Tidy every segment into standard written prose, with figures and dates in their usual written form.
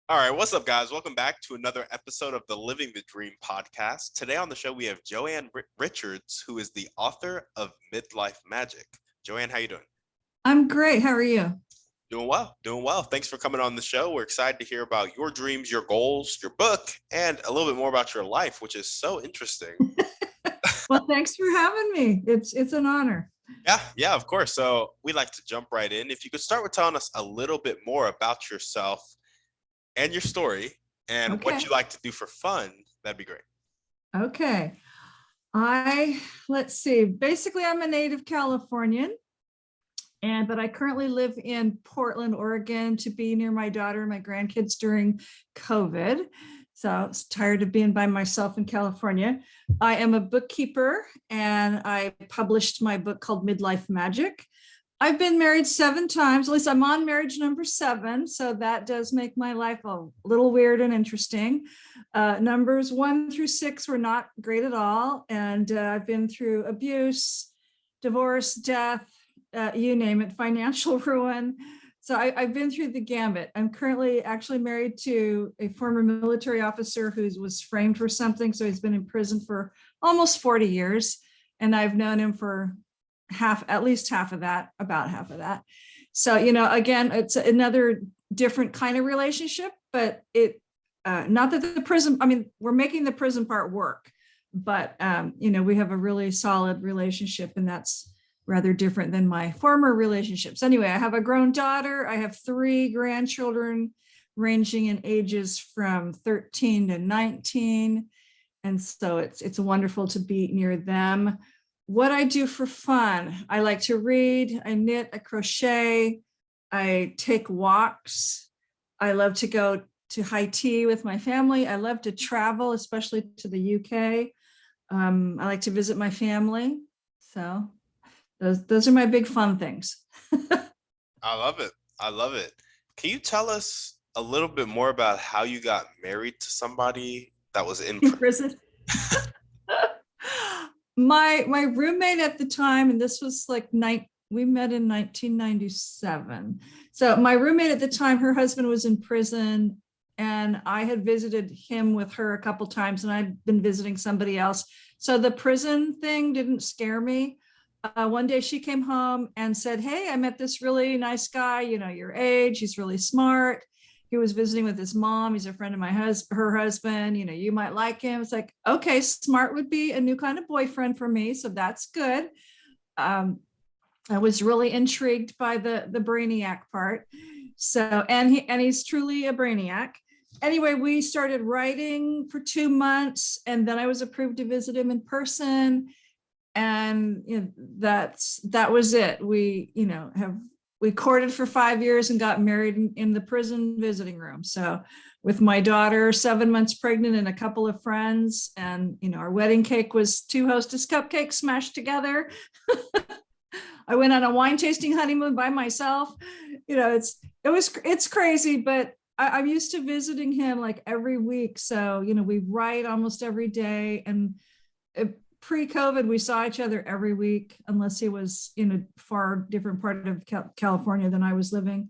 All right, what's up, guys? Welcome back to another episode of the Living the Dream podcast. Today on the show, we have Joanne Richards, who is the author of Midlife Magic. Joanne, how you doing? I'm great. How are you? Doing well, doing well. Thanks for coming on the show. We're excited to hear about your dreams, your goals, your book, and a little bit more about your life, which is so interesting. Well, thanks for having me. It's an honor. Yeah, of course. So we'd like to jump right in. If you could start with telling us a little bit more about yourself and your story and what Okay. you like to do for fun, that'd be great. Okay. Let's see. Basically, I'm a native Californian, but I currently live in Portland, Oregon to be near my daughter and my grandkids during COVID. So I was tired of being by myself in California. I am a bookkeeper and I published my book called Midlife Magic. I've been married 7 times, at least I'm on marriage number 7. So that does make my life a little weird and interesting. Numbers 1 through 6 were not great at all. And I've been through abuse, divorce, death, you name it, financial ruin. So I've been through the gambit. I'm currently actually married to a former military officer who was framed for something. So he's been in prison for almost 40 years. And I've known him for at least half of that, about half of that. So, again, it's another different kind of relationship, but not that the prison, we're making the prison part work, but, we have a really solid relationship, and that's rather different than my former relationships. Anyway, I have a grown daughter. I have 3 grandchildren ranging in ages from 13 to 19. And so it's wonderful to be near them. What I do for fun, I like to read, I knit, I crochet, I take walks. I love to go to high tea with my family. I love to travel, especially to the UK. I like to visit my family. So those are my big fun things. I love it. I love it. Can you tell us a little bit more about how you got married to somebody that was in In prison? prison. My roommate at the time, and this was like we met in 1997. So my roommate at the time, her husband was in prison, and I had visited him with her a couple times, and I'd been visiting somebody else. So the prison thing didn't scare me. One day she came home and said, "Hey, I met this really nice guy, your age. He's really smart. He was visiting with his mom. He's a friend of her husband. You might like him." It's like, okay, smart would be a new kind of boyfriend for me. So that's good. Um, I was really intrigued by the brainiac part. So, and he's truly a brainiac. Anyway, we started writing for 2 months, and then I was approved to visit him in person. And that was it. We courted for 5 years and got married in the prison visiting room. So with my daughter 7 months pregnant and a couple of friends, and our wedding cake was 2 Hostess cupcakes smashed together. I went on a wine tasting honeymoon by myself. It's crazy, but I'm used to visiting him like every week. So we write almost every day, and pre-COVID, we saw each other every week, unless he was in a far different part of California than I was living.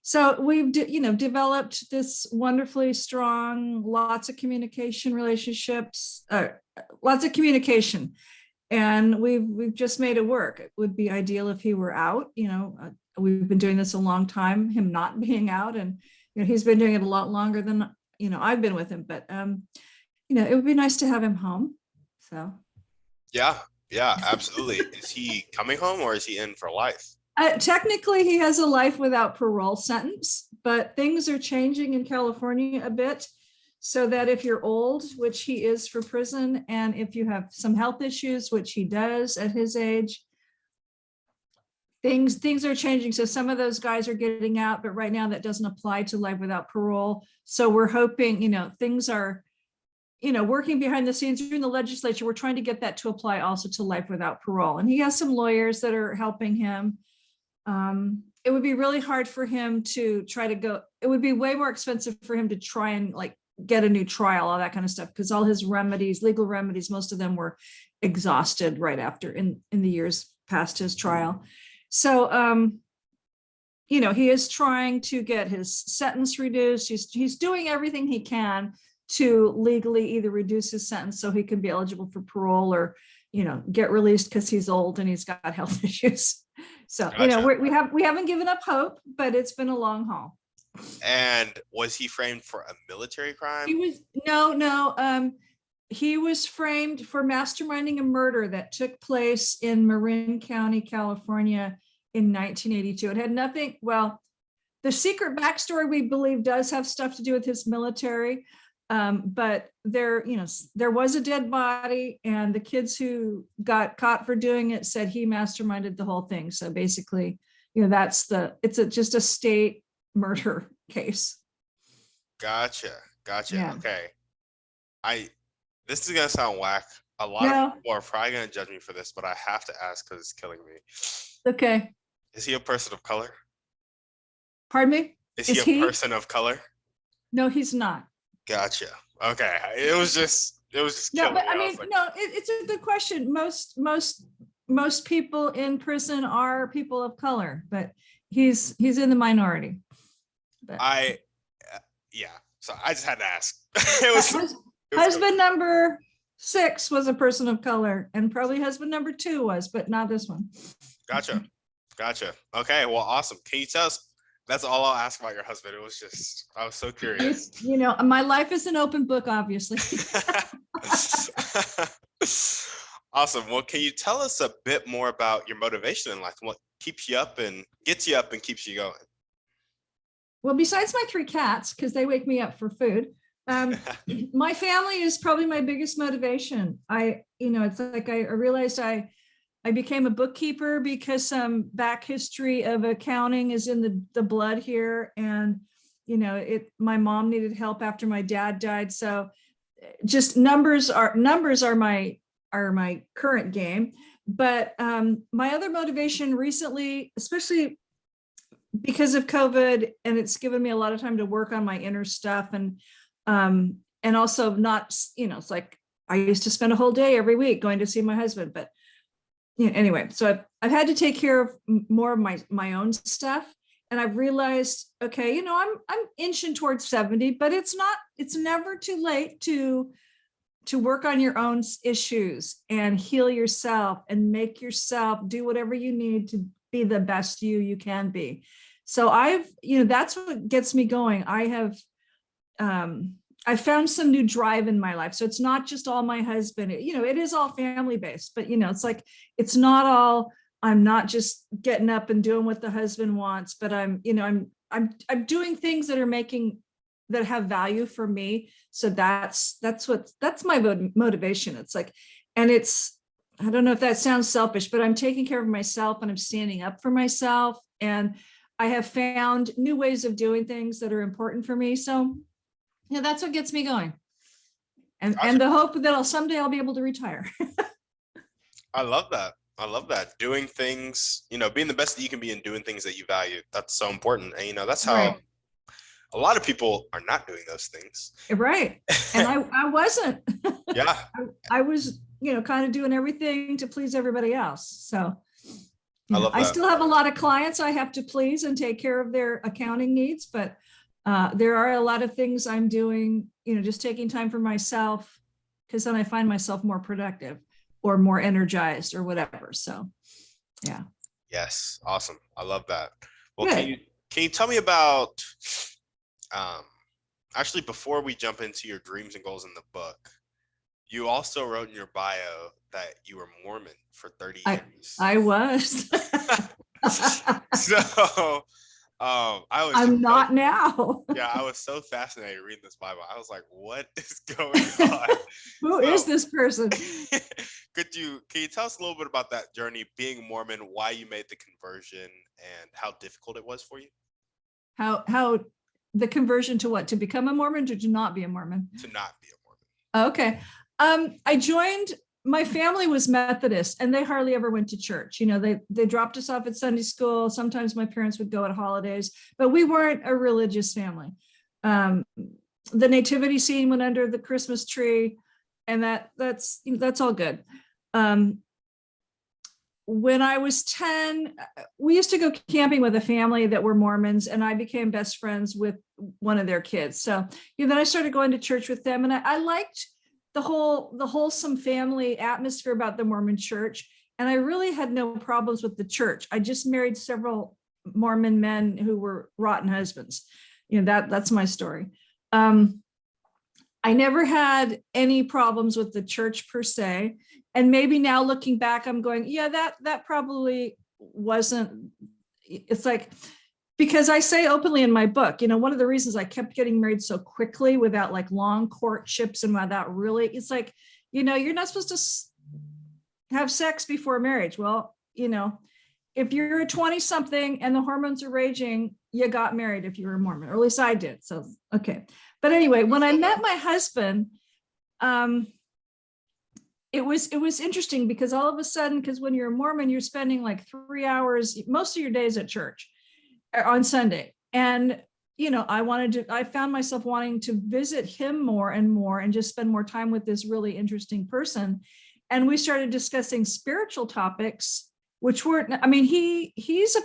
So we've, developed this wonderfully strong, lots of communication relationships, lots of communication, and we've just made it work. It would be ideal if he were out. We've been doing this a long time, him not being out, and he's been doing it a lot longer than I've been with him. But it would be nice to have him home. So. Yeah, absolutely. Is he coming home or is he in for life? Technically, he has a life without parole sentence, but things are changing in California a bit, so that if you're old, which he is for prison, and if you have some health issues, which he does at his age, things are changing. So some of those guys are getting out, but right now that doesn't apply to life without parole. So we're hoping, things are working behind the scenes in the legislature. We're trying to get that to apply also to life without parole. And he has some lawyers that are helping him. It would be really hard for him to try to go. It would be way more expensive for him to try and get a new trial, all that kind of stuff, because all his legal remedies, most of them were exhausted right after in the years past his trial. So he is trying to get his sentence reduced. He's doing everything he can to legally either reduce his sentence so he can be eligible for parole, or get released because he's old and he's got health issues. So Gotcha. we haven't given up hope, but it's been a long haul. And was he framed for a military crime? He was no. He was framed for masterminding a murder that took place in Marin County, California in 1982. It had nothing, well, the secret backstory we believe does have stuff to do with his military, but there was a dead body, and the kids who got caught for doing it said he masterminded the whole thing. So basically, it's just a state murder case. Gotcha. Yeah. Okay. This is gonna sound whack. A lot of people are probably gonna judge me for this, but I have to ask because it's killing me. Okay. Is he a person of color? Pardon me? Is he a person of color? No, he's not. Gotcha. Okay. It was just No, killing but me. I mean, no, it's a good question. Most people in prison are people of color, but he's in the minority. But yeah. So I just had to ask. It was husband number 6 was a person of color, and probably husband number 2 was, but not this one. Gotcha. Okay, well, awesome. Can you tell us? That's all I'll ask about your husband. It was just, I was so curious. My life is an open book, obviously. Awesome. Well, can you tell us a bit more about your motivation in life? What keeps you up and gets you up and keeps you going? Well, besides my 3 cats, because they wake me up for food, my family is probably my biggest motivation. It's like I realized I became a bookkeeper because some back history of accounting is in the blood here. And, my mom needed help after my dad died. So just numbers are my current game. But my other motivation recently, especially because of COVID, and it's given me a lot of time to work on my inner stuff, and also not, it's like I used to spend a whole day every week going to see my husband, but anyway, so I've had to take care of more of my own stuff, and I've realized, okay, I'm inching towards 70, but it's never too late to work on your own issues and heal yourself and make yourself do whatever you need to be the best you can be. So that's what gets me going. I found some new drive in my life. So it's not just all my husband, it is all family based, but it's like, it's not all, I'm not just getting up and doing what the husband wants, but I'm doing things that have value for me. So that's my motivation. It's like, and I don't know if that sounds selfish, but I'm taking care of myself and I'm standing up for myself. And I have found new ways of doing things that are important for me. So that's what gets me going. And Gotcha. And the hope that someday I'll be able to retire. I love that. Doing things, being the best that you can be and doing things that you value. That's so important. And, that's how Right. A lot of people are not doing those things. Right. And I wasn't. Yeah. I was, kind of doing everything to please everybody else. So I love that. I still have a lot of clients I have to please and take care of their accounting needs, but there are a lot of things I'm doing, just taking time for myself, because then I find myself more productive or more energized or whatever. So, yeah. Yes. Awesome. I love that. Well, Good. can you tell me about, actually, before we jump into your dreams and goals in the book, you also wrote in your bio that you were Mormon for 30 years. I was. So, I'm not now. Yeah, I was so fascinated reading this Bible. I was like, what is going on? Who is this person? Can you tell us a little bit about that journey, being Mormon, why you made the conversion, and how difficult it was for you? How the conversion to what? To become a Mormon or to not be a Mormon? To not be a Mormon. Okay. My family was Methodist, and they hardly ever went to church. They dropped us off at Sunday school. Sometimes my parents would go at holidays, but we weren't a religious family. The nativity scene went under the Christmas tree, and that's all good. when I was 10, we used to go camping with a family that were Mormons, and I became best friends with one of their kids. So, then I started going to church with them, and I liked the wholesome family atmosphere about the Mormon Church. And I really had no problems with the church. I just married several Mormon men who were rotten husbands. That's my story. I never had any problems with the church per se. And maybe now looking back, I'm going, yeah, that probably wasn't, it's like, because I say openly in my book, one of the reasons I kept getting married so quickly without like long courtships and without really, it's like, you're not supposed to have sex before marriage. Well, if you're a 20 something and the hormones are raging, you got married if you were a Mormon, or at least I did. So, okay. But anyway, when I met my husband, it was interesting because all of a sudden, because when you're a Mormon, you're spending like 3 hours, most of your days at church on Sunday. And, I found myself wanting to visit him more and more and just spend more time with this really interesting person. And we started discussing spiritual topics, which weren't, he's a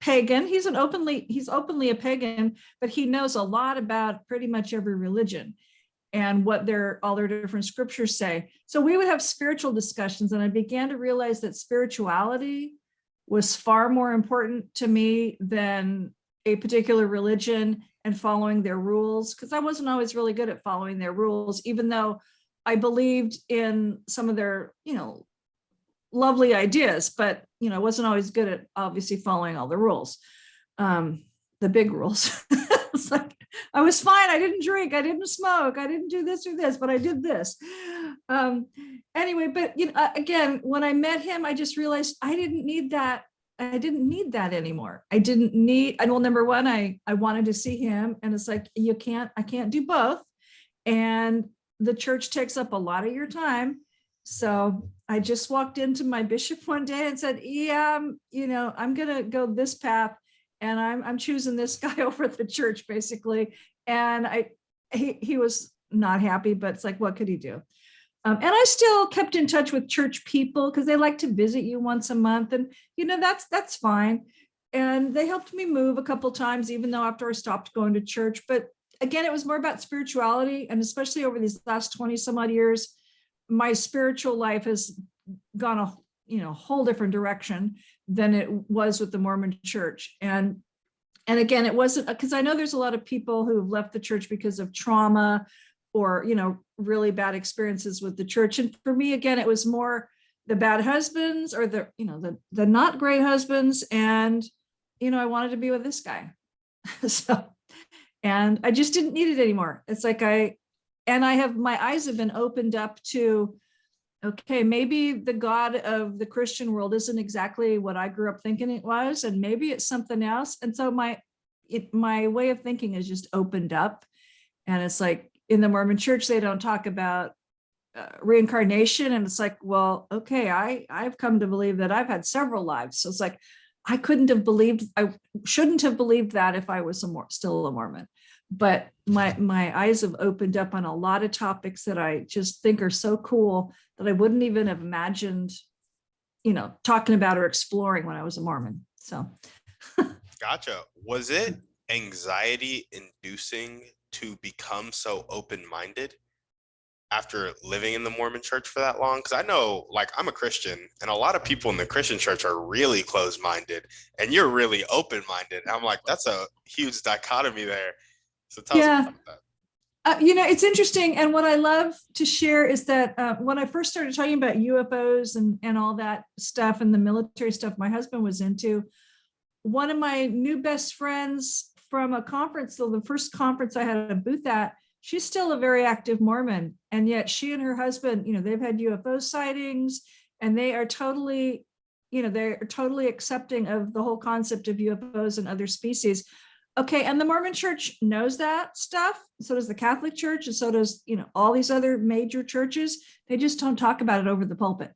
pagan. He's openly a pagan, but he knows a lot about pretty much every religion and what all their different scriptures say. So we would have spiritual discussions, and I began to realize that spirituality was far more important to me than a particular religion and following their rules, because I wasn't always really good at following their rules, even though I believed in some of their, lovely ideas, but, I wasn't always good at obviously following all the rules, the big rules. It's like, I was fine. I didn't drink. I didn't smoke. I didn't do this or this, but I did this. Anyway, but again, when I met him, I just realized I didn't need that. I didn't need that anymore. Well, number one, I wanted to see him, and it's like, I can't do both. And the church takes up a lot of your time. So I just walked into my bishop one day and said, yeah, I'm going to go this path, and I'm choosing this guy over the church, basically. And he was not happy, but it's like, what could he do? And I still kept in touch with church people because they like to visit you once a month. And, that's fine. And they helped me move a couple of times, even though after I stopped going to church. But again, it was more about spirituality. And especially over these last 20 some odd years, my spiritual life has gone a whole different direction than it was with the Mormon Church. And again, it wasn't, because I know there's a lot of people who've left the church because of trauma or, really bad experiences with the church. And for me, again, it was more the bad husbands or the not great husbands. And, I wanted to be with this guy. So, and I just didn't need it anymore. It's like my eyes have been opened up to, okay, maybe the God of the Christian world isn't exactly what I grew up thinking it was, and maybe it's something else. And so my way of thinking is just opened up. And it's like, in the Mormon Church, they don't talk about reincarnation. And it's like, well, okay, I've come to believe that I've had several lives. So it's like, I shouldn't have believed that if I was still a Mormon. But my eyes have opened up on a lot of topics that I just think are so cool that I wouldn't even have imagined, talking about or exploring when I was a Mormon. So. Gotcha. Was it anxiety inducing to become so open-minded after living in the Mormon Church for that long? Because I know, like, I'm a Christian, and a lot of people in the Christian church are really closed-minded, and you're really open-minded. I'm like, that's a huge dichotomy there. So tell us about that. It's interesting. And what I love to share is that when I first started talking about UFOs and all that stuff and the military stuff my husband was into, one of my new best friends from a conference, so the first conference I had a booth at, she's still a very active Mormon. And yet she and her husband, they've had UFO sightings, and they are totally, they're totally accepting of the whole concept of UFOs and other species. Okay, and the Mormon Church knows that stuff. So does the Catholic Church, and so does, all these other major churches. They just don't talk about it over the pulpit.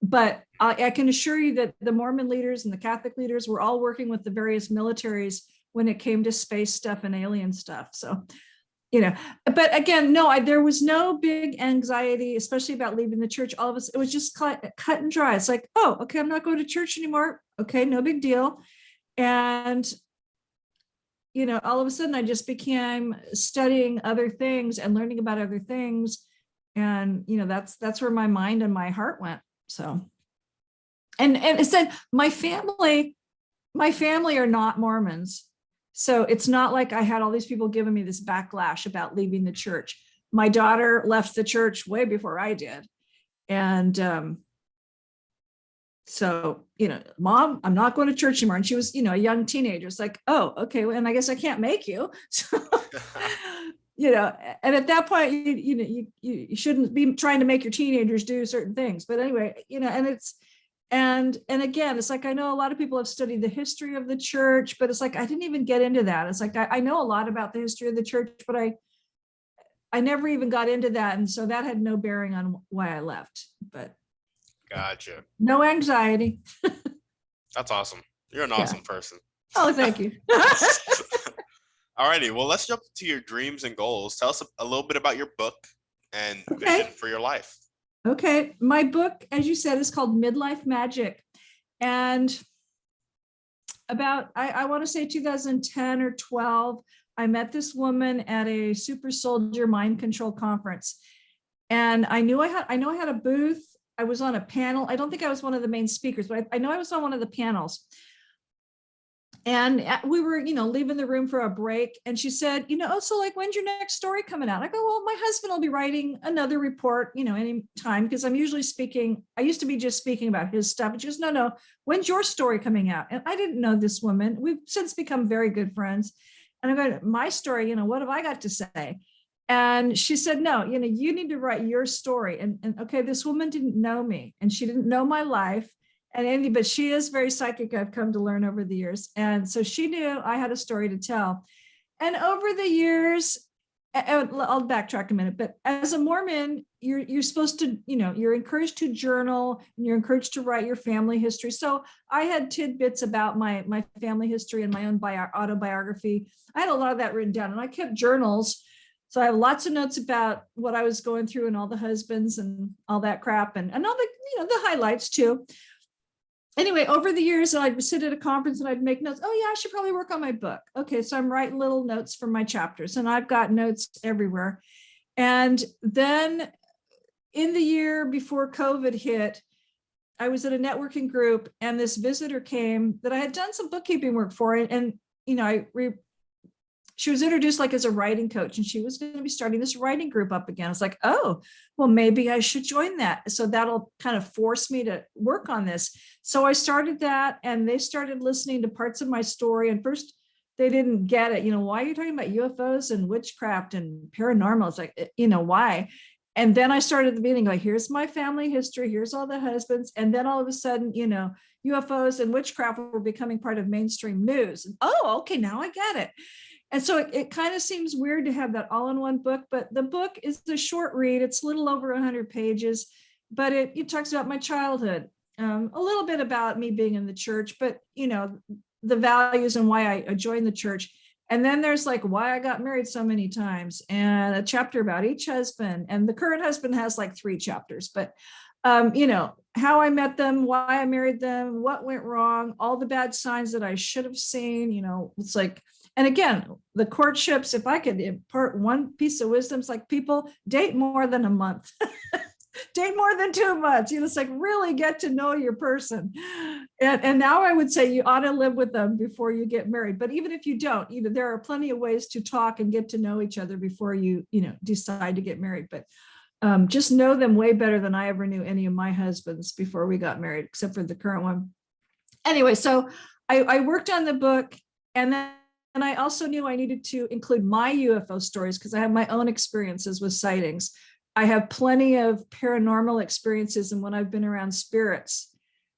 But I can assure you that the Mormon leaders and the Catholic leaders were all working with the various militaries when it came to space stuff and alien stuff. So, But again, no, there was no big anxiety, especially about leaving the church. All of us, it was just cut and dry. It's like, oh, okay, I'm not going to church anymore. Okay, no big deal. And all of a sudden I just became studying other things and learning about other things. And, that's where my mind and my heart went. So, and it said, my family are not Mormons. So it's not like I had all these people giving me this backlash about leaving the church. My daughter left the church way before I did. And, so, Mom, I'm not going to church anymore. And she was, a young teenager. It's like, oh, okay. Well, and I guess I can't make you. So, and at that point, you shouldn't be trying to make your teenagers do certain things. But anyway, and it's, and again, it's like, I know a lot of people have studied the history of the church, but it's like, I didn't even get into that. It's like, I know a lot about the history of the church, but I never even got into that. And so that had no bearing on why I left, but. Gotcha. No anxiety. That's awesome. You're an awesome person. Oh, thank you. Alrighty, well, let's jump to your dreams and goals. Tell us a little bit about your book and vision for your life. Okay, my book, as you said, is called Midlife Magic. And about, I want to say 2010 or 12, I met this woman at a super soldier mind control conference. And I know I had a booth. I was on a panel. I don't think I was one of the main speakers, but I know I was on one of the panels. And we were, leaving the room for a break. And she said, so like, when's your next story coming out? I go, well, my husband will be writing another report, any time, because I'm usually speaking. I used to be just speaking about his stuff. And she goes, no, when's your story coming out? And I didn't know this woman. We've since become very good friends. And I go, my story, what have I got to say? And she said, no, you need to write your story. And okay, this woman didn't know me and she didn't know my life but she is very psychic. I've come to learn over the years. And so she knew I had a story to tell. And over the years, I'll backtrack a minute, but as a Mormon, you're supposed to, you're encouraged to journal and you're encouraged to write your family history. So I had tidbits about my family history and my own autobiography. I had a lot of that written down and I kept journals. So I have lots of notes about what I was going through and all the husbands and all that crap and all the, the highlights too. Anyway, over the years, I'd sit at a conference and I'd make notes. Oh yeah, I should probably work on my book. Okay, so I'm writing little notes for my chapters and I've got notes everywhere. And then in the year before COVID hit, I was at a networking group and this visitor came that I had done some bookkeeping work for. And she was introduced like as a writing coach and she was going to be starting this writing group up again. I was like, oh, well, maybe I should join that. So that'll kind of force me to work on this. So I started that and they started listening to parts of my story. And first they didn't get it. Why are you talking about UFOs and witchcraft and paranormal? It's like, why? And then I started at the beginning, like, here's my family history. Here's all the husbands. And then all of a sudden, UFOs and witchcraft were becoming part of mainstream news. And, oh, okay, now I get it. And so it kind of seems weird to have that all in one book, but the book is a short read. It's a little over 100 pages, but it talks about my childhood, a little bit about me being in the church, but, the values and why I joined the church. And then there's like why I got married so many times and a chapter about each husband. And the current husband has like 3 chapters, but, how I met them, why I married them, what went wrong, all the bad signs that I should have seen, it's like, and again, the courtships, if I could impart one piece of wisdom, it's like people date more than a month, date more than 2 months. It's like really get to know your person. And now I would say you ought to live with them before you get married. But even if you don't, there are plenty of ways to talk and get to know each other before you, decide to get married. But just know them way better than I ever knew any of my husbands before we got married, except for the current one. Anyway, so I worked on the book and then I also knew I needed to include my UFO stories because I have my own experiences with sightings. I have plenty of paranormal experiences and when I've been around spirits,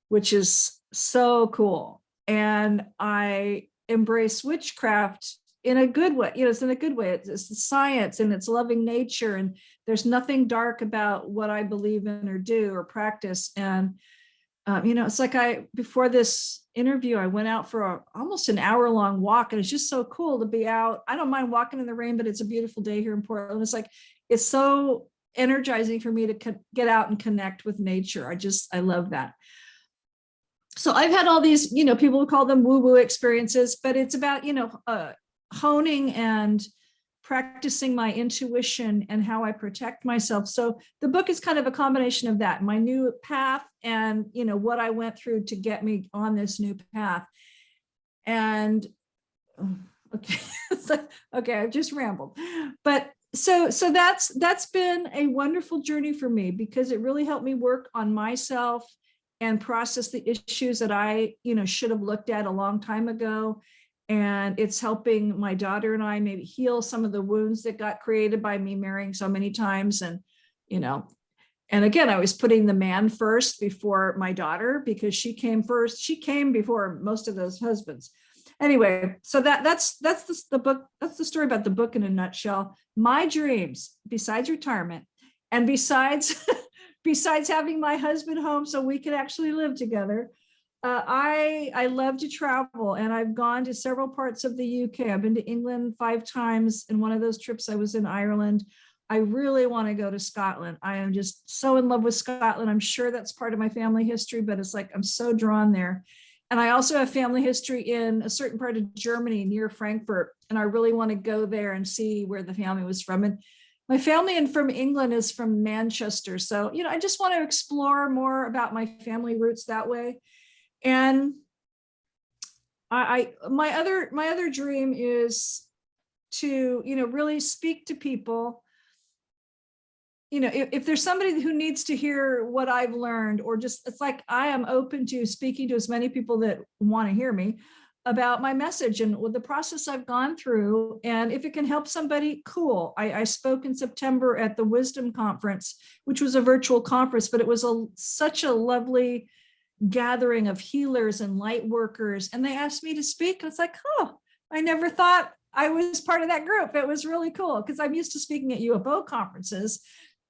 which is so cool. And I embrace witchcraft in a good way. It's in a good way. It's the science and it's loving nature. And there's nothing dark about what I believe in or do or practice. And It's like before this interview, I went out for almost an hour-long walk, and it's just so cool to be out. I don't mind walking in the rain, but it's a beautiful day here in Portland. It's so energizing for me to get out and connect with nature. I love that. So I've had all these, people call them woo-woo experiences, but it's about, honing and practicing my intuition and how I protect myself. So the book is kind of a combination of that, my new path and, what I went through to get me on this new path. And okay, okay, I've just rambled. But so that's been a wonderful journey for me, because it really helped me work on myself and process the issues that I, should have looked at a long time ago. And it's helping my daughter and I maybe heal some of the wounds that got created by me marrying so many times. And, and again, I was putting the man first before my daughter, because she came first. She came before most of those husbands. Anyway, so that's the book. That's the story about the book in a nutshell. My dreams, besides retirement, and besides having my husband home so we could actually live together, I love to travel, and I've gone to several parts of the UK. I've been to England 5 times. In one of those trips, I was in Ireland. I really want to go to Scotland. I am just so in love with Scotland. I'm sure that's part of my family history, but it's like I'm so drawn there. And I also have family history in a certain part of Germany near Frankfurt, and I really want to go there and see where the family was from. And my family from England is from Manchester. So, I just want to explore more about my family roots that way. And my other dream is to, really speak to people. If there's somebody who needs to hear what I've learned, or just, it's like I am open to speaking to as many people that want to hear me about my message and with the process I've gone through. And if it can help somebody, cool. I spoke in September at the Wisdom Conference, which was a virtual conference, but it was such a lovely gathering of healers and light workers. And they asked me to speak. And it's like, I never thought I was part of that group. It was really cool, because I'm used to speaking at UFO conferences.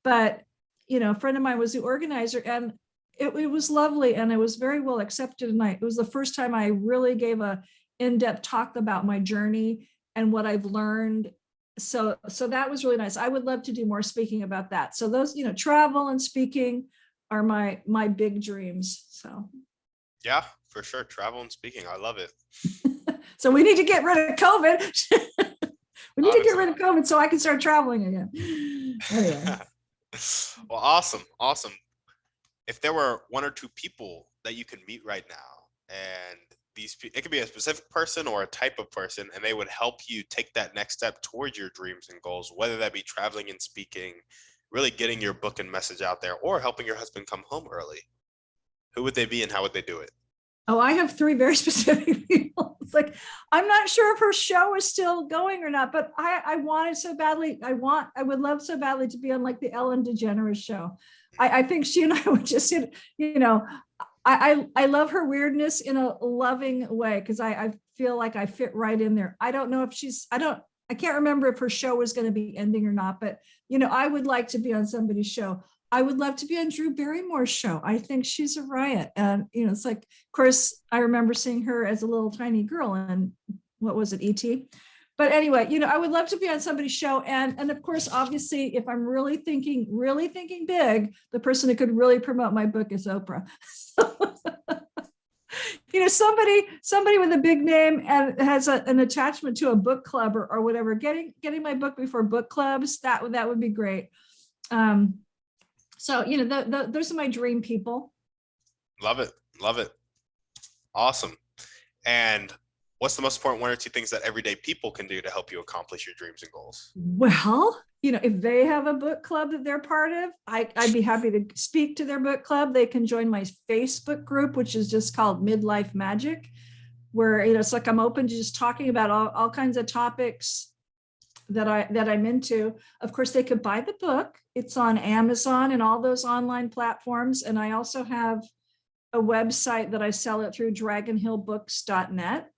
But, a friend of mine was the organizer, and it was lovely, and it was very well accepted. And it was the first time I really gave a in-depth talk about my journey and what I've learned. So that was really nice. I would love to do more speaking about that. So those, travel and speaking are my big dreams. So Yeah, for sure. Travel and speaking. I love it. So we need to get rid of COVID. We need to get rid of COVID so I can start traveling again. Anyway. Well, awesome. If there were 1 or 2 people that you can meet right now, and it could be a specific person or a type of person, and they would help you take that next step towards your dreams and goals, whether that be traveling and speaking, really getting your book and message out there, or helping your husband come home early, who would they be and how would they do it? Oh, I have 3 very specific people. It's like, I'm not sure if her show is still going or not, but I wanted so badly. I would love so badly to be on like the Ellen DeGeneres show. I think she and I would just, I love her weirdness in a loving way, because I feel like I fit right in there. I don't know if I can't remember if her show was going to be ending or not, but, I would like to be on somebody's show. I would love to be on Drew Barrymore's show. I think she's a riot. And, it's like, of course, I remember seeing her as a little tiny girl and what was it, E.T.? But anyway, I would love to be on somebody's show. And of course, obviously, if I'm really thinking big, the person who could really promote my book is Oprah. Somebody with a big name and has an attachment to a book club or whatever, getting my book before book clubs, that would be great. So, those are my dream people. Love it. Awesome. And what's the most important 1 or 2 things that everyday people can do to help you accomplish your dreams and goals? Well, if they have a book club that they're part of, I'd be happy to speak to their book club. They can join my Facebook group, which is just called Midlife Magic, where, it's like I'm open to just talking about all kinds of topics that I'm into. Of course, they could buy the book. It's on Amazon and all those online platforms. And I also have a website that I sell it through dragonhillbooks.net.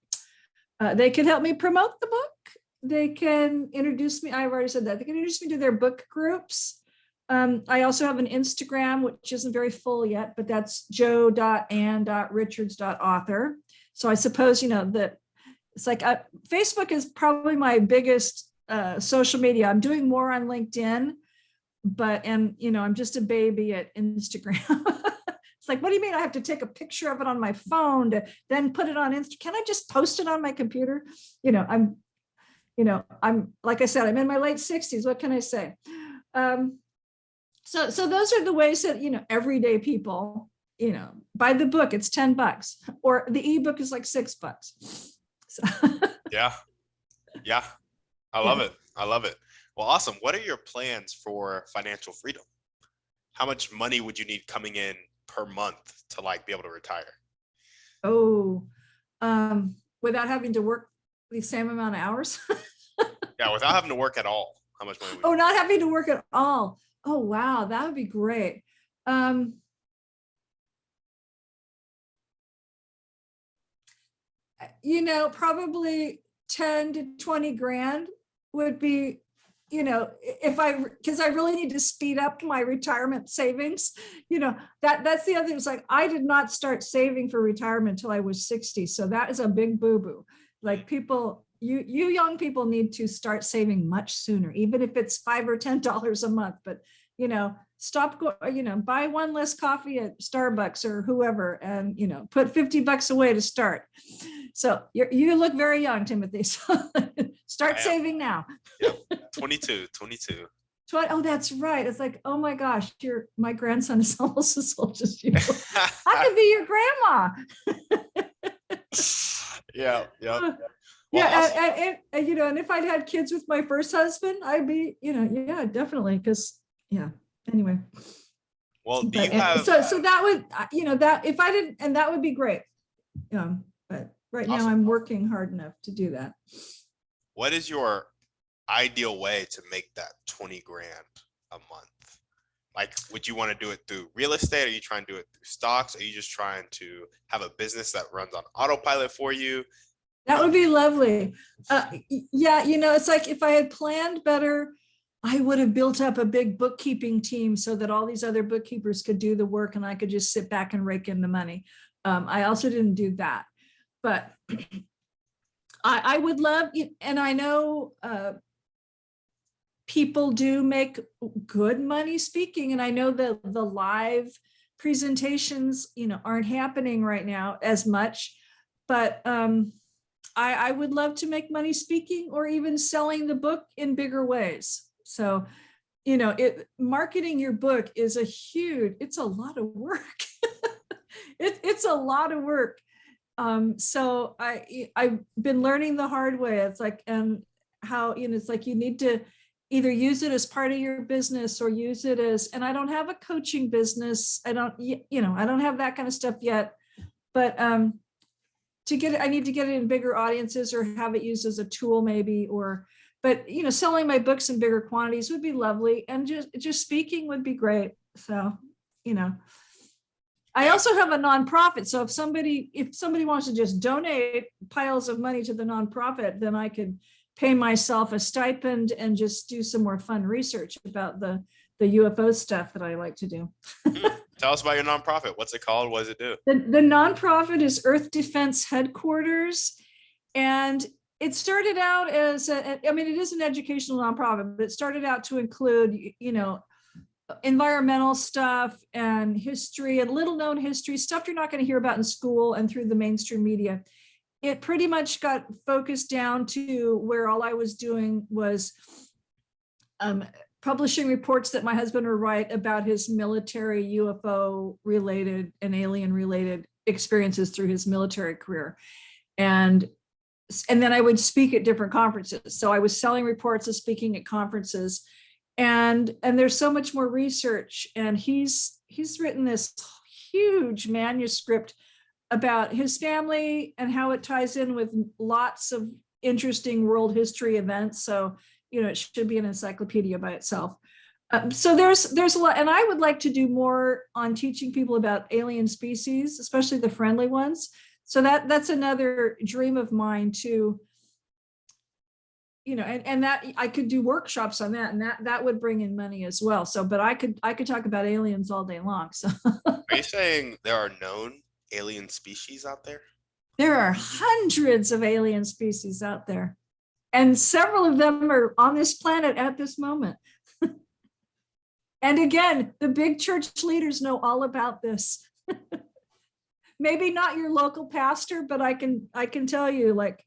They can help me promote the book. They can introduce me. I've already said that. They can introduce me to their book groups. I also have an Instagram, which isn't very full yet, but that's joe.ann.richards.author. So I suppose, that it's like Facebook is probably my biggest social media. I'm doing more on LinkedIn, and I'm just a baby at Instagram. It's like, what do you mean I have to take a picture of it on my phone to then put it on Insta? Can I just post it on my computer? I'm like I said, I'm in my late 60s. What can I say? So those are the ways that, everyday people, buy the book, it's $10, or the ebook is like $6. So. Yeah. I love it. Well, awesome. What are your plans for financial freedom? How much money would you need coming in per month to be able to retire? Oh, without having to work the same amount of hours. Yeah, without having to work at all. How much money? Not having to work at all. Oh, wow. That would be great. Probably 10 to 20 grand would be, because I really need to speed up my retirement savings. That's the other thing. It's like, I did not start saving for retirement until I was 60. So that is a big boo-boo. Like people, you young people need to start saving much sooner, even if it's $5 or $10 a month. But stop buy one less coffee at Starbucks or whoever, and put $50 away to start. So you look very young, Timothy. So start saving now. Yep, 22. Oh, that's right. It's like, oh my gosh, my grandson is almost as old as you. I could be your grandma. Yeah. Well, yeah, and if I'd had kids with my first husband, I'd be, yeah, definitely, because anyway. Well, do you have so that would, that if I didn't, and that would be great. But right now I'm working hard enough to do that. What is your ideal way to make that 20 grand a month? Like, would you want to do it through real estate? Are you trying to do it through stocks? Are you just trying to have a business that runs on autopilot for you? That would be lovely. Yeah, it's like if I had planned better, I would have built up a big bookkeeping team so that all these other bookkeepers could do the work and I could just sit back and rake in the money. I also didn't do that, but I would love, and I know people do make good money speaking, and I know that the live presentations, aren't happening right now as much, but I would love to make money speaking or even selling the book in bigger ways. So, marketing your book is it's a lot of work. It's a lot of work. So I've been learning the hard way. It's like, and how, it's like you need to either use it as part of your business or use it as, and I don't have a coaching business. I don't have that kind of stuff yet, but to get it, I need to get it in bigger audiences or have it used as a tool maybe, but selling my books in bigger quantities would be lovely. And just speaking would be great. So, I also have a nonprofit. So if somebody wants to just donate piles of money to the nonprofit, then I could pay myself a stipend and just do some more fun research about the UFO stuff that I like to do. Tell us about your nonprofit. What's it called? What does it do? The nonprofit is Earth Defense Headquarters. And it started out as, it is an educational nonprofit, but it started out to include, environmental stuff and history and little known history, stuff you're not going to hear about in school and through the mainstream media. It pretty much got focused down to where all I was doing was publishing reports that my husband would write about his military UFO related and alien related experiences through his military career. And then I would speak at different conferences. So I was selling reports and speaking at conferences. And there's so much more research. And he's written this huge manuscript about his family and how it ties in with lots of interesting world history events. So, it should be an encyclopedia by itself. So there's a lot, and I would like to do more on teaching people about alien species, especially the friendly ones. So that's another dream of mine to, and that I could do workshops on that, and that would bring in money as well. So, but I could talk about aliens all day long. So Are you saying there are known alien species out there? there are hundreds of alien species out there, and several of them are on this planet at this moment. And again, the big church leaders know all about this. Maybe not your local pastor, but I can tell you, like,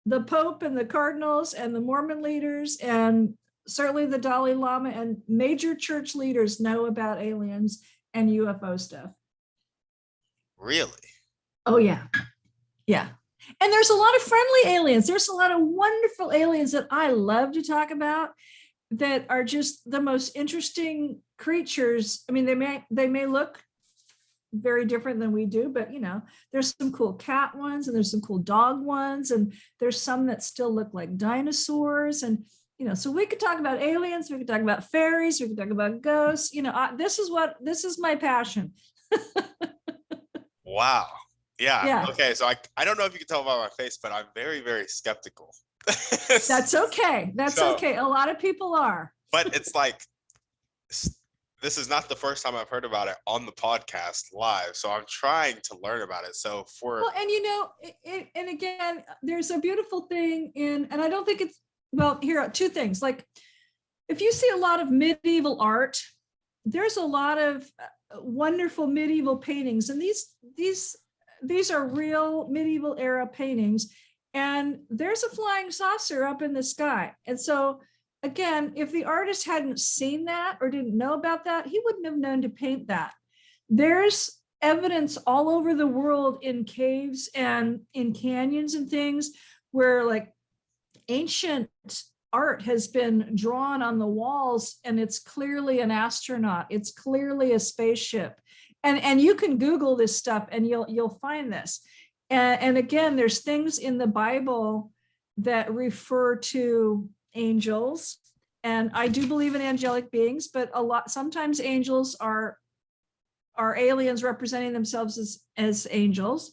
the Pope and the cardinals and the Mormon leaders and certainly the Dalai Lama and major church leaders know about aliens and UFO stuff. Really? Oh yeah. Yeah. And there's a lot of friendly aliens. There's a lot of wonderful aliens that I love to talk about that are just the most interesting creatures. I mean, they may look very different than we do, but there's some cool cat ones and there's some cool dog ones, and there's some that still look like dinosaurs. And so we could talk about aliens, we could talk about fairies, we could talk about ghosts. This is my passion. Wow. Yeah. Yeah. Okay. So I don't know if you can tell by my face, but I'm very, very skeptical. That's okay. Okay. A lot of people are. But it's like, this is not the first time I've heard about it on the podcast live. So I'm trying to learn about it. So and and again, there's a beautiful thing and I don't think it's, well, here are two things. Like, if you see a lot of medieval art, there's a lot of wonderful medieval paintings, and these are real medieval era paintings, and there's a flying saucer up in the sky. And so again, if the artist hadn't seen that or didn't know about that, he wouldn't have known to paint that. There's evidence all over the world in caves and in canyons and things where, like, ancient art has been drawn on the walls, and it's clearly an astronaut. It's clearly a spaceship. And you can Google this stuff and you'll find this. And again, there's things in the Bible that refer to angels, and I do believe in angelic beings, but sometimes angels are aliens representing themselves as angels.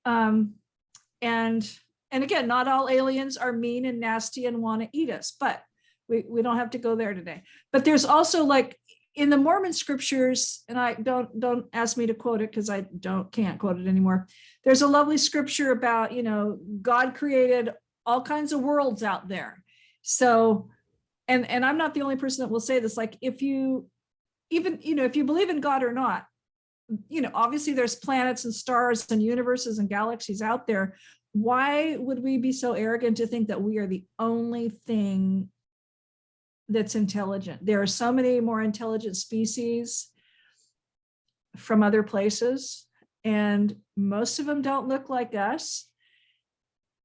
And again, not all aliens are mean and nasty and want to eat us, but we don't have to go there today. But there's also, like, in the Mormon scriptures, and I don't ask me to quote it because I can't quote it anymore. There's a lovely scripture about, God created all kinds of worlds out there. So, and I'm not the only person that will say this. Like, if you believe in God or not, obviously there's planets and stars and universes and galaxies out there. Why would we be so arrogant to think that we are the only thing that's intelligent? There are so many more intelligent species from other places, and most of them don't look like us.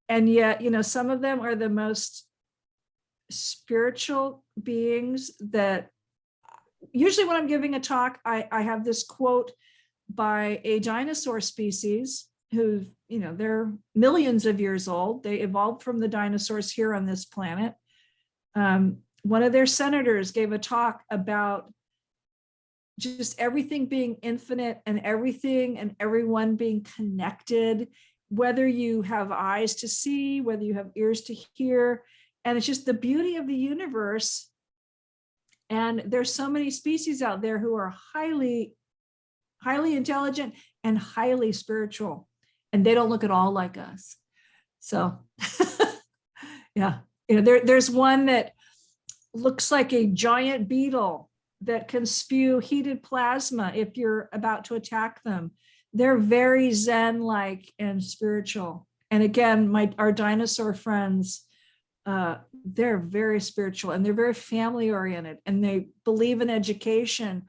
And yet, some of them are the most spiritual beings that usually when I'm giving a talk, I have this quote by a dinosaur species who, they're millions of years old. They evolved from the dinosaurs here on this planet. One of their senators gave a talk about just everything being infinite and everything and everyone being connected, whether you have eyes to see, whether you have ears to hear. And it's just the beauty of the universe. And there's so many species out there who are highly, highly intelligent and highly spiritual, and they don't look at all like us. So yeah, there's one that looks like a giant beetle that can spew heated plasma if you're about to attack them. They're very Zen-like and spiritual. And again, our dinosaur friends, they're very spiritual and they're very family oriented, and they believe in education,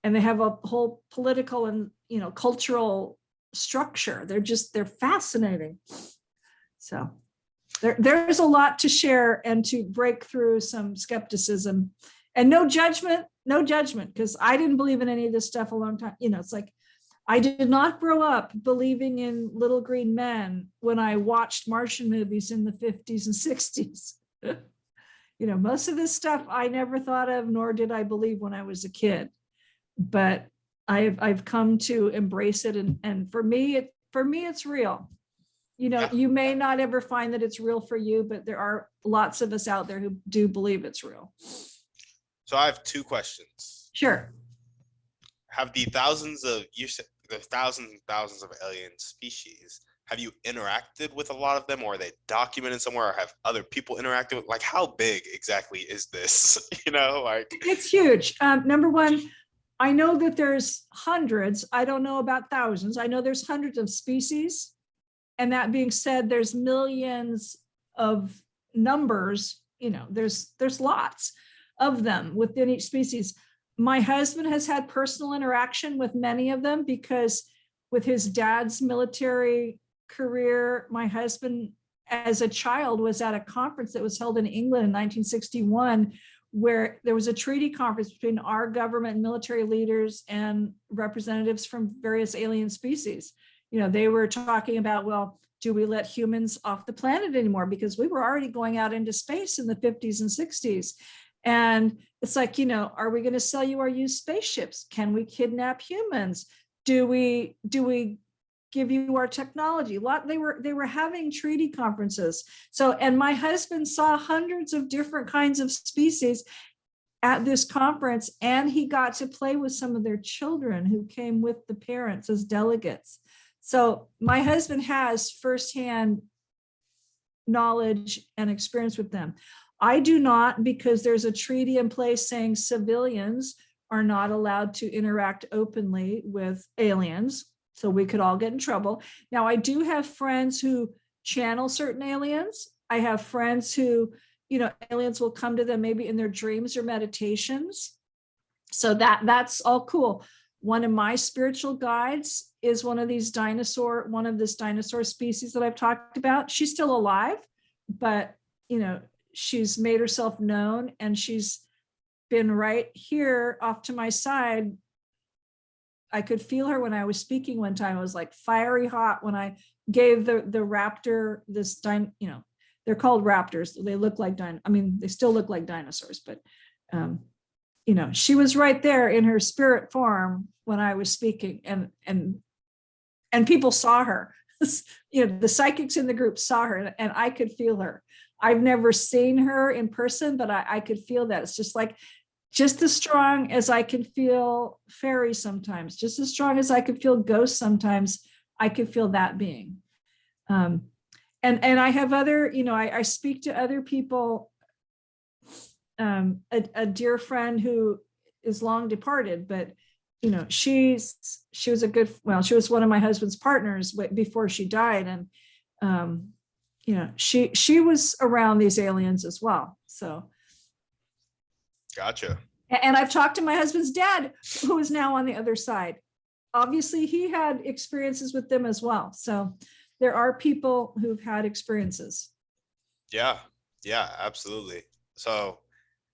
and they have a whole political and cultural structure. They're fascinating. So there's a lot to share and to break through some skepticism, and no judgment, because I didn't believe in any of this stuff a long time. It's like, I did not grow up believing in little green men when I watched Martian movies in the 50s and 60s. Most of this stuff I never thought of, nor did I believe when I was a kid. But I've come to embrace it, and for me it's real. Yeah. you may not ever find that it's real for you, but there are lots of us out there who do believe it's real. So I have two questions. Sure. Have the thousands of you said the thousands and thousands of alien species, have you interacted with a lot of them, or are they documented somewhere, or have other people interacted with, like, how big exactly is this? Like, It's huge. Number one, I know that there's hundreds. I don't know about thousands. I know there's hundreds of species. And that being said, there's millions of numbers, there's lots of them within each species. My husband has had personal interaction with many of them because with his dad's military career, my husband as a child was at a conference that was held in England in 1961, where there was a treaty conference between our government and military leaders and representatives from various alien species. They were talking about, well, do we let humans off the planet anymore? Because we were already going out into space in the 50s and 60s. And it's like, are we going to sell you our used spaceships? Can we kidnap humans? Do we give you our technology? They were having treaty conferences. So, and my husband saw hundreds of different kinds of species at this conference, and he got to play with some of their children who came with the parents as delegates. So my husband has firsthand knowledge and experience with them. I do not, because there's a treaty in place saying civilians are not allowed to interact openly with aliens. So we could all get in trouble. Now, I do have friends who channel certain aliens. I have friends who, aliens will come to them maybe in their dreams or meditations. So that's all cool. One of my spiritual guides is one of this dinosaur species that I've talked about. She's still alive, but, she's made herself known, and she's been right here off to my side. I could feel her when I was speaking one time. It was like fiery hot when I gave the raptor this, they're called raptors. They look like they still look like dinosaurs, but, she was right there in her spirit form when I was speaking, and people saw her. The psychics in the group saw her, and I could feel her. I've never seen her in person, but I could feel that. It's just as strong as I can feel fairies sometimes, just as strong as I could feel ghosts sometimes, I could feel that being. And I have other, I speak to other people. A dear friend who is long departed, but she was one of my husband's partners before she died, and she was around these aliens as well. So gotcha. And I've talked to my husband's dad, who is now on the other side. Obviously, he had experiences with them as well. So there are people who've had experiences. Yeah, absolutely. So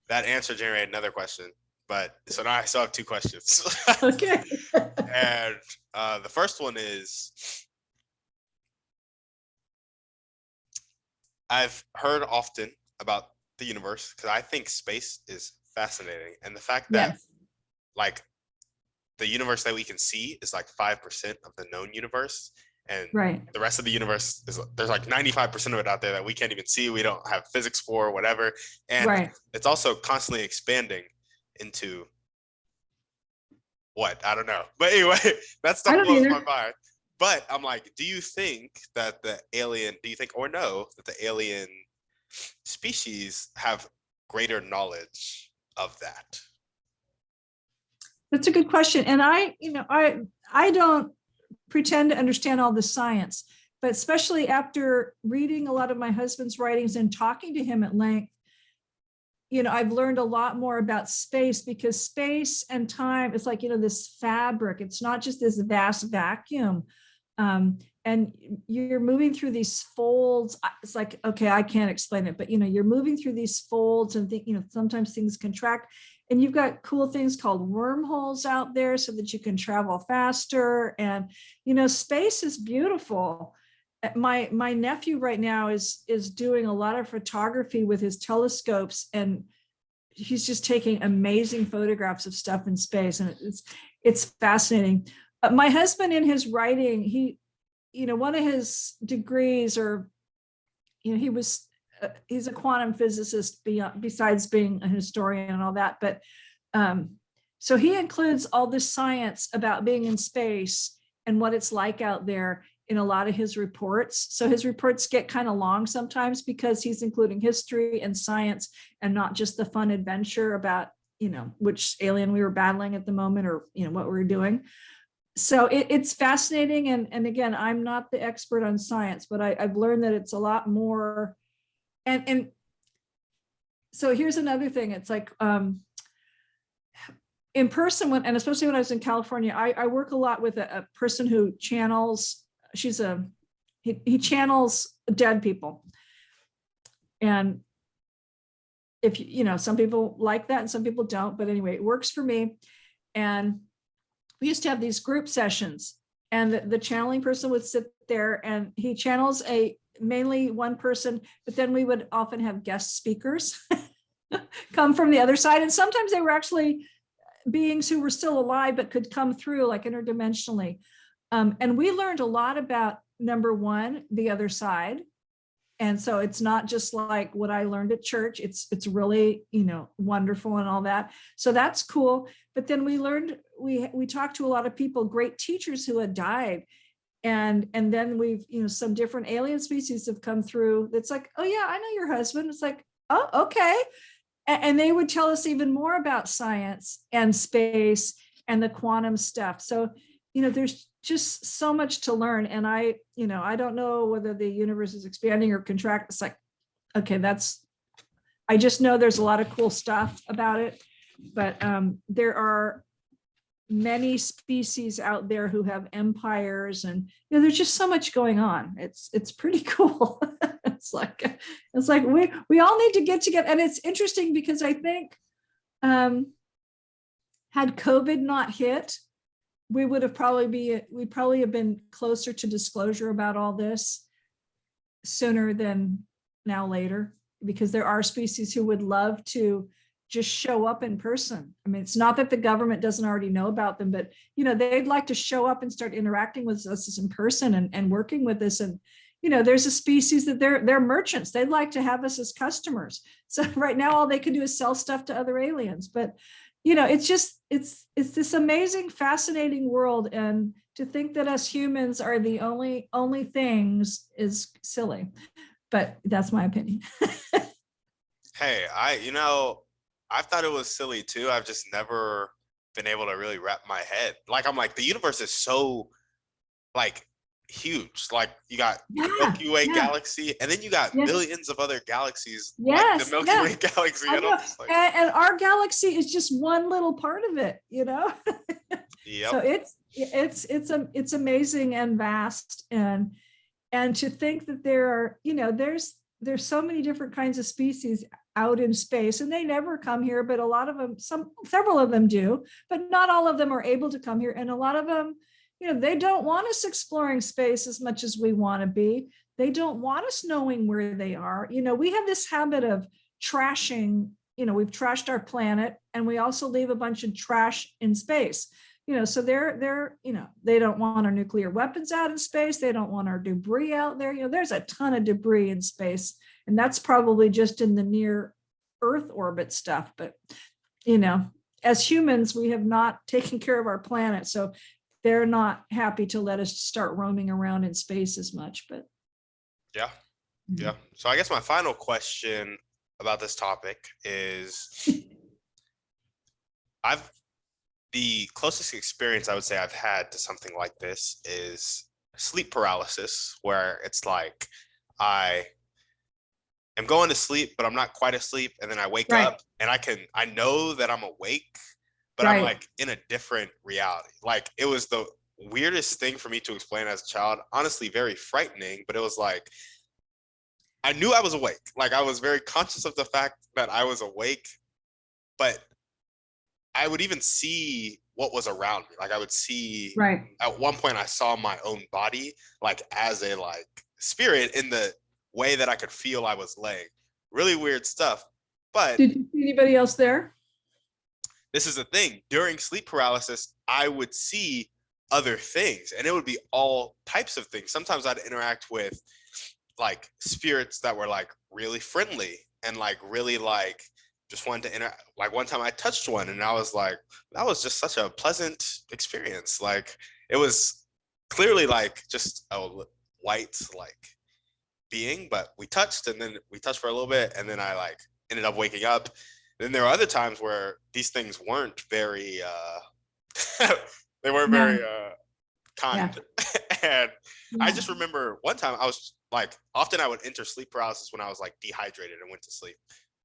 that answer generated another question, but so now I still have two questions. Okay. And the first one is, I've heard often about the universe because I think space is fascinating, and the fact that like the universe that we can see is like 5% of the known universe, and the rest of the universe there's like 95% of it out there that we can't even see. We don't have physics for, or whatever, and it's also constantly expanding into what, I don't know, but anyway, that stuff blows my mind. But I'm like, do you think or know that the alien species have greater knowledge of that? That's a good question. And I don't pretend to understand all the science, but especially after reading a lot of my husband's writings and talking to him at length, I've learned a lot more about space, because space and time, it's like, this fabric. It's not just this vast vacuum. And you're moving through these folds. It's like, okay, I can't explain it, but you're moving through these folds, and sometimes things contract, and you've got cool things called wormholes out there so that you can travel faster. And, space is beautiful. My nephew right now is doing a lot of photography with his telescopes, and he's just taking amazing photographs of stuff in space, and it's fascinating. My husband, in his writing, one of his degrees, or, he's a quantum physicist besides being a historian and all that. But so he includes all this science about being in space and what it's like out there in a lot of his reports. So his reports get kind of long sometimes because he's including history and science and not just the fun adventure about, which alien we were battling at the moment, or, what we were doing. So it's fascinating. And again, I'm not the expert on science, but I've learned that it's a lot more. And so here's another thing. It's like, in person, and especially when I was in California, I work a lot with a person who channels. He channels dead people. And if some people like that and some people don't, but anyway, it works for me. And we used to have these group sessions, and the channeling person would sit there, and he channels mainly one person, but then we would often have guest speakers come from the other side. And sometimes they were actually beings who were still alive, but could come through like interdimensionally. And we learned a lot about, number one, the other side. And so it's not just like what I learned at church. It's really, wonderful and all that. So that's cool. But then we learned, we talked to a lot of people, great teachers who had died. And then we've, some different alien species have come through. It's like, oh yeah, I know your husband. It's like, oh, okay. And they would tell us even more about science and space and the quantum stuff. So, there's just so much to learn. And I don't know whether the universe is expanding or contracting. It's like, okay, I just know there's a lot of cool stuff about it. But there are many species out there who have empires, and there's just so much going on. It's pretty cool. It's like we all need to get together. And it's interesting because I think had COVID not hit, we'd probably have been closer to disclosure about all this sooner than now later, because there are species who would love to just show up in person. I mean, it's not that the government doesn't already know about them, but they'd like to show up and start interacting with us in person and working with us. And there's a species that they're merchants. They'd like to have us as customers. So right now, all they can do is sell stuff to other aliens. But it's this amazing, fascinating world. And to think that us humans are the only things is silly. But that's my opinion. Hey, I thought it was silly too. I've just never been able to really wrap my head. Like, I'm like, the universe is so like huge. Like, you got the Milky Way galaxy, and then you got millions of other galaxies like the Milky Way galaxy. And, and our galaxy is just one little part of it, Yep. So it's amazing and vast, and to think that there are, there's so many different kinds of species out in space, and they never come here, but a lot of them, several of them do, but not all of them are able to come here. And a lot of them, they don't want us exploring space as much as we want to be. They don't want us knowing where they are. We have this habit of trashing, we've trashed our planet, and we also leave a bunch of trash in space. So they're they don't want our nuclear weapons out in space. They don't want our debris out there. There's a ton of debris in space, and that's probably just in the near Earth orbit stuff. But, as humans, we have not taken care of our planet. So they're not happy to let us start roaming around in space as much. But yeah. So I guess my final question about this topic is the closest experience I would say I've had to something like this is sleep paralysis, where it's like I am going to sleep, but I'm not quite asleep. And then I wake up and I know that I'm awake, but I'm like in a different reality. Like, it was the weirdest thing for me to explain as a child, honestly, very frightening, but it was like, I knew I was awake. Like, I was very conscious of the fact that I was awake, but I would even see what was around me. Like, I would see, at one point I saw my own body, like, as a like spirit in the way that I could feel I was laying. Really weird stuff. But did you see anybody else there? This is the thing. During sleep paralysis, I would see other things, and it would be all types of things. Sometimes I'd interact with like spirits that were like really friendly and like really like just wanted to like one time I touched one and I was like, that was just such a pleasant experience. Like it was clearly like just a white like being, but we touched and then we touched for a little bit and then I like ended up waking up. Then there are other times where these things weren't very they weren't No. very Yeah. kind. And I Yeah. just remember one time I was like, often I would enter sleep paralysis when I was like dehydrated and went to sleep.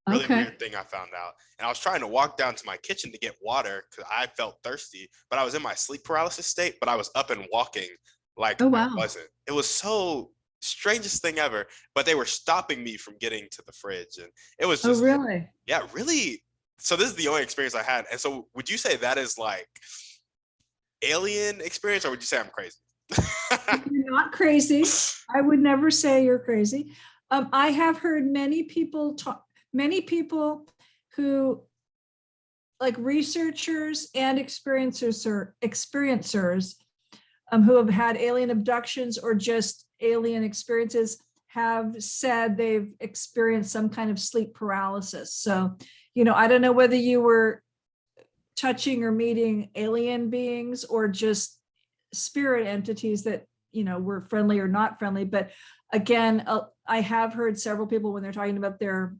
Really Okay. weird thing I found out. And I was trying to walk down to my kitchen to get water because I felt thirsty, but I was in my sleep paralysis state, but I was up and walking like Oh, I wow. wasn't. It was so strangest thing ever, but they were stopping me from getting to the fridge. And it was Oh, just, really? yeah, really. So this is the only experience I had. And so would you say that is like alien experience or would you say I'm crazy? You're not crazy. I would never say you're crazy. I have heard many people talk, many people who like researchers and experiencers who have had alien abductions or just alien experiences have said they've experienced some kind of sleep paralysis. So, I don't know whether you were touching or meeting alien beings or just spirit entities that were friendly or not friendly, but again, I have heard several people when they're talking about their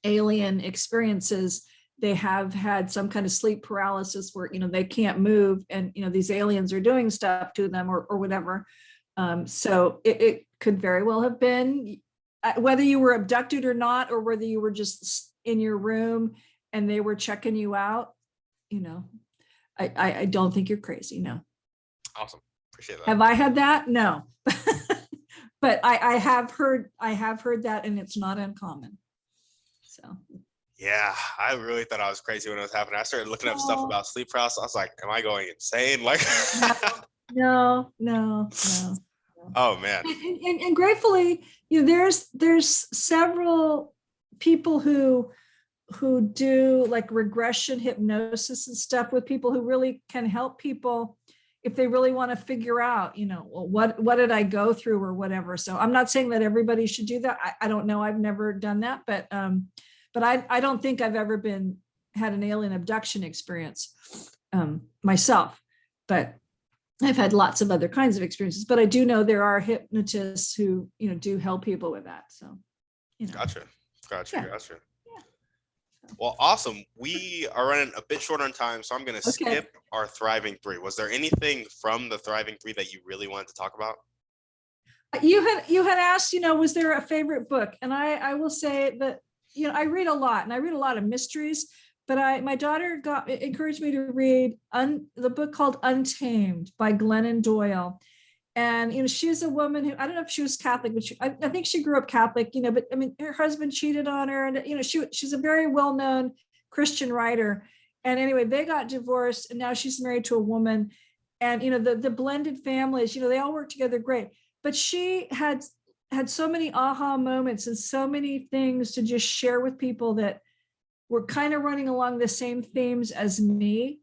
alien experiences, they have had some kind of sleep paralysis where they can't move and these aliens are doing stuff to them or whatever. So it could very well have been whether you were abducted or not, or whether you were just in your room and they were checking you out. I don't think you're crazy. No. Awesome. Appreciate that. Have I had that? No. But I have heard that, and it's not uncommon. So yeah, I really thought I was crazy when it was happening. I started looking up stuff about sleep paralysis. I was like, am I going insane? Like no. oh man. And gratefully, there's several people who do like regression hypnosis and stuff with people who really can help people if they really want to figure out, well, what did I go through or whatever. So I'm not saying that everybody should do that. I don't know. I've never done that, but I don't think I've ever had an alien abduction experience myself, but I've had lots of other kinds of experiences, but I do know there are hypnotists who, do help people with that. So, Gotcha. Yeah. Well, awesome. We are running a bit short on time, so I'm going to skip our Thriving Three. Was there anything from the Thriving Three that you really wanted to talk about? You had asked, was there a favorite book? And I will say that, I read a lot, and I read a lot of mysteries, but my daughter encouraged me to read the book called Untamed by Glennon Doyle. And, she's a woman who, I don't know if she was Catholic, but I think she grew up Catholic, but I mean, her husband cheated on her and, she's a very well-known Christian writer. And anyway, they got divorced and now she's married to a woman and, the blended families, they all work together great. But she had so many aha moments and so many things to just share with people that were kind of running along the same themes as me.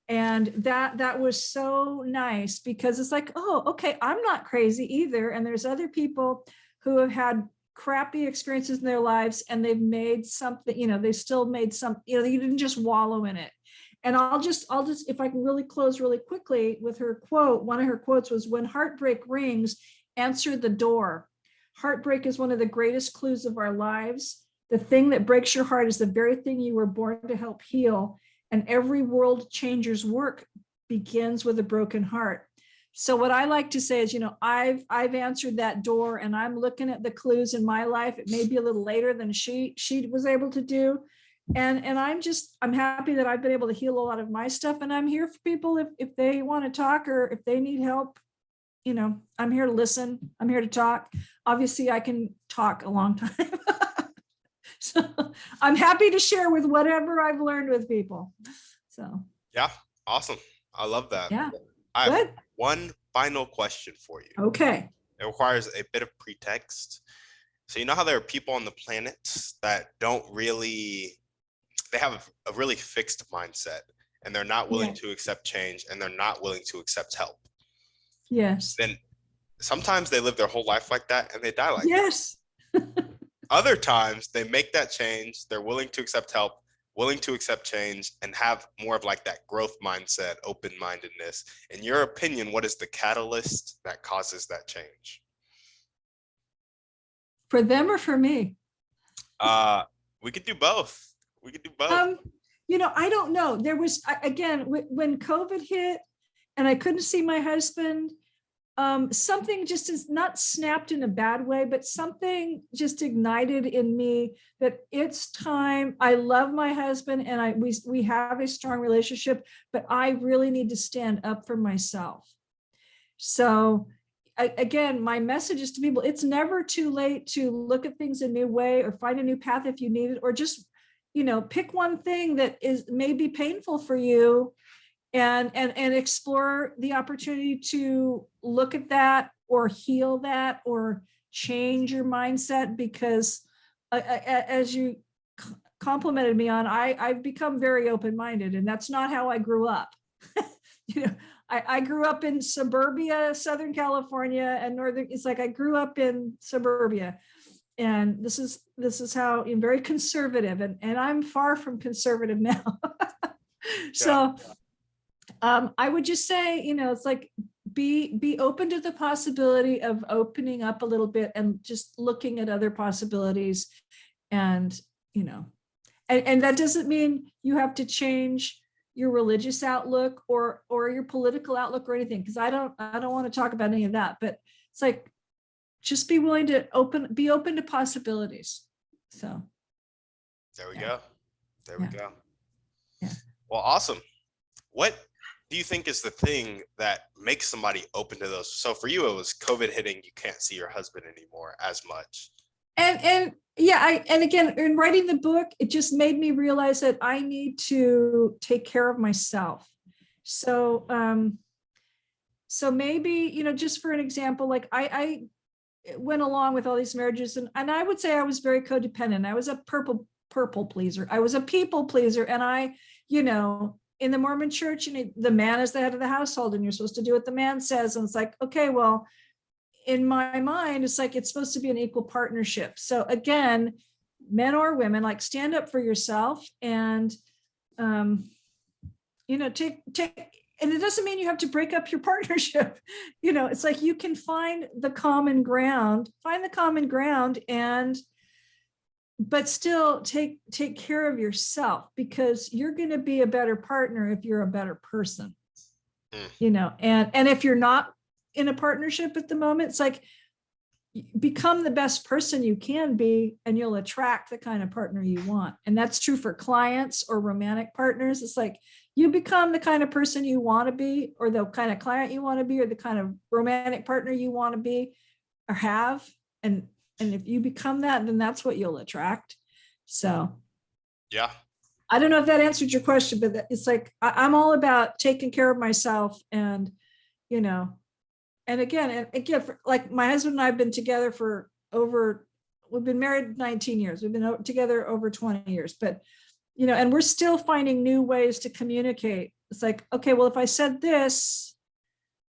And that was so nice because it's like, oh, okay, I'm not crazy either. And there's other people who have had crappy experiences in their lives and they've made something, they still made some, you didn't just wallow in it. And I'll just, if I can really close really quickly with her quote, one of her quotes was, when heartbreak rings, answer the door. Heartbreak is one of the greatest clues of our lives. The thing that breaks your heart is the very thing you were born to help heal. And every world changer's work begins with a broken heart. So what I like to say is, I've answered that door and I'm looking at the clues in my life. It may be a little later than she was able to do. And I'm happy that I've been able to heal a lot of my stuff. And I'm here for people if they want to talk or if they need help. I'm here to listen. I'm here to talk. Obviously, I can talk a long time. So I'm happy to share with whatever I've learned with people. So yeah, awesome. I love that. Yeah. I have one final question for you. Okay. It requires a bit of pretext. So you know how there are people on the planet that don't really, they have a really fixed mindset and they're not willing Yeah. to accept change, and they're not willing to accept help, Yes. then sometimes they live their whole life like that and they die like that. Yes. Other times they make that change, they're willing to accept help, willing to accept change, and have more of like that growth mindset, open-mindedness. In your opinion, what is the catalyst that causes that change? For them or for me? We could do both. We could do both. I don't know. There was, again, when COVID hit and I couldn't see my husband, something just is not snapped in a bad way, but something just ignited in me that it's time. I love my husband and we have a strong relationship, but I really need to stand up for myself. So again, my message is to people, it's never too late to look at things a new way or find a new path if you need it, or just, pick one thing that is maybe painful for you and explore the opportunity to look at that or heal that or change your mindset, because as you complimented me on, I've become very open-minded, and that's not how I grew up. I grew up in suburbia, Southern California and Northern. It's like I grew up in suburbia, and this is how I'm very conservative, and I'm far from conservative now. So I would just say, it's like be open to the possibility of opening up a little bit and just looking at other possibilities, and and that doesn't mean you have to change your religious outlook or your political outlook or anything, because I don't want to talk about any of that, but it's like just be willing to be open to possibilities. So there we go. There we go. Yeah. Well, awesome. What do you think is the thing that makes somebody open to those? So for you, it was COVID hitting. You can't see your husband anymore as much. And yeah, and again, in writing the book, it just made me realize that I need to take care of myself. So, so maybe, just for an example, like I went along with all these marriages, and I would say I was very codependent. I was a purple pleaser. I was a people pleaser. And I, in the Mormon Church, the man is the head of the household and you're supposed to do what the man says. And it's like, okay, well, in my mind, it's like, it's supposed to be an equal partnership. So again, men or women, like stand up for yourself and, take, and it doesn't mean you have to break up your partnership. It's like you can find the common ground, but still take care of yourself, because you're going to be a better partner if you're a better person, and if you're not in a partnership at the moment, it's like become the best person you can be and you'll attract the kind of partner you want. And that's true for clients or romantic partners. It's like you become the kind of person you want to be, or the kind of client you want to be, or the kind of romantic partner you want to be or have. And if you become that, then that's what you'll attract. So yeah, I don't know if that answered your question, but it's like I'm all about taking care of myself, and and again, like my husband and I have been together for we've been married 19 years. We've been together over 20 years, but, and we're still finding new ways to communicate. It's like, okay, well, if I said this,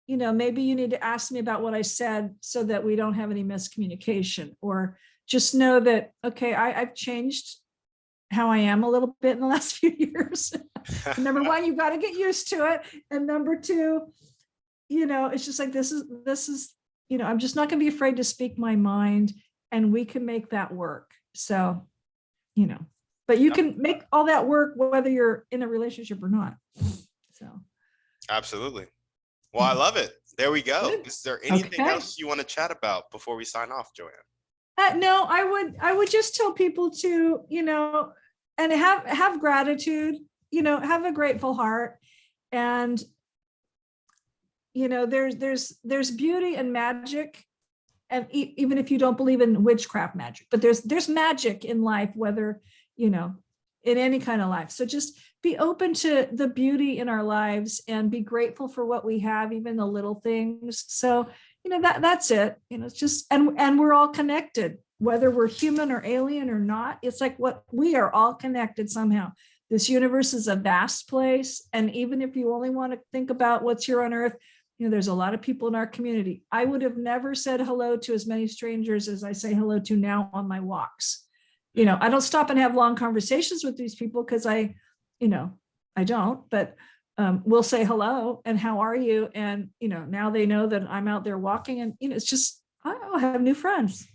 maybe you need to ask me about what I said so that we don't have any miscommunication, or just know that, okay, I've changed how I am a little bit in the last few years. Number one, you've got to get used to it. And number two, it's just like, this is, I'm just not going to be afraid to speak my mind, and we can make that work. So, but you can make all that work whether you're in a relationship or not. So. Absolutely. Well, I love it. There we go. Good. Is there anything else you want to chat about before we sign off, Joanne? No, I would just tell people to, and have gratitude, have a grateful heart, and there's beauty and magic, and even if you don't believe in witchcraft magic, but there's magic in life, whether in any kind of life. So just be open to the beauty in our lives and be grateful for what we have, even the little things. So that's it. It's just, and we're all connected, whether we're human or alien or not. It's like we are all connected somehow. this universe is a vast place. And even if you only want to think about what's here on earth, there's a lot of people in our community. I would have never said hello to as many strangers as I say hello to now on my walks. I don't stop and have long conversations with these people because I don't, but we'll say hello and how are you? And, now they know that I'm out there walking and, it's just, I'll have new friends,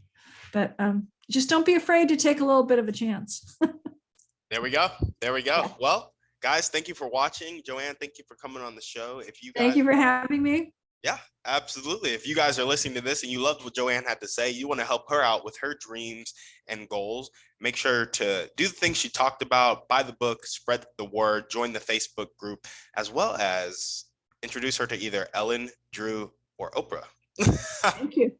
but just don't be afraid to take a little bit of a chance. There we go. Yeah. Well, guys, thank you for watching. Joanne, thank you for coming on the show. If you guys, thank you for having me. Yeah, absolutely. If you guys are listening to this and you loved what Joanne had to say, you want to help her out with her dreams and goals, make sure to do the things she talked about, buy the book, spread the word, join the Facebook group, as well as introduce her to either Ellen, Drew, or Oprah. Thank you.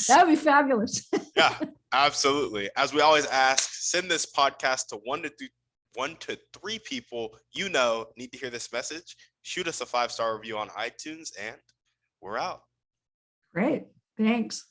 That would be fabulous. Yeah, absolutely. As we always ask, send this podcast to 1 to 3 people need to hear this message. Shoot us a 5-star review on iTunes, and we're out. Great. Thanks.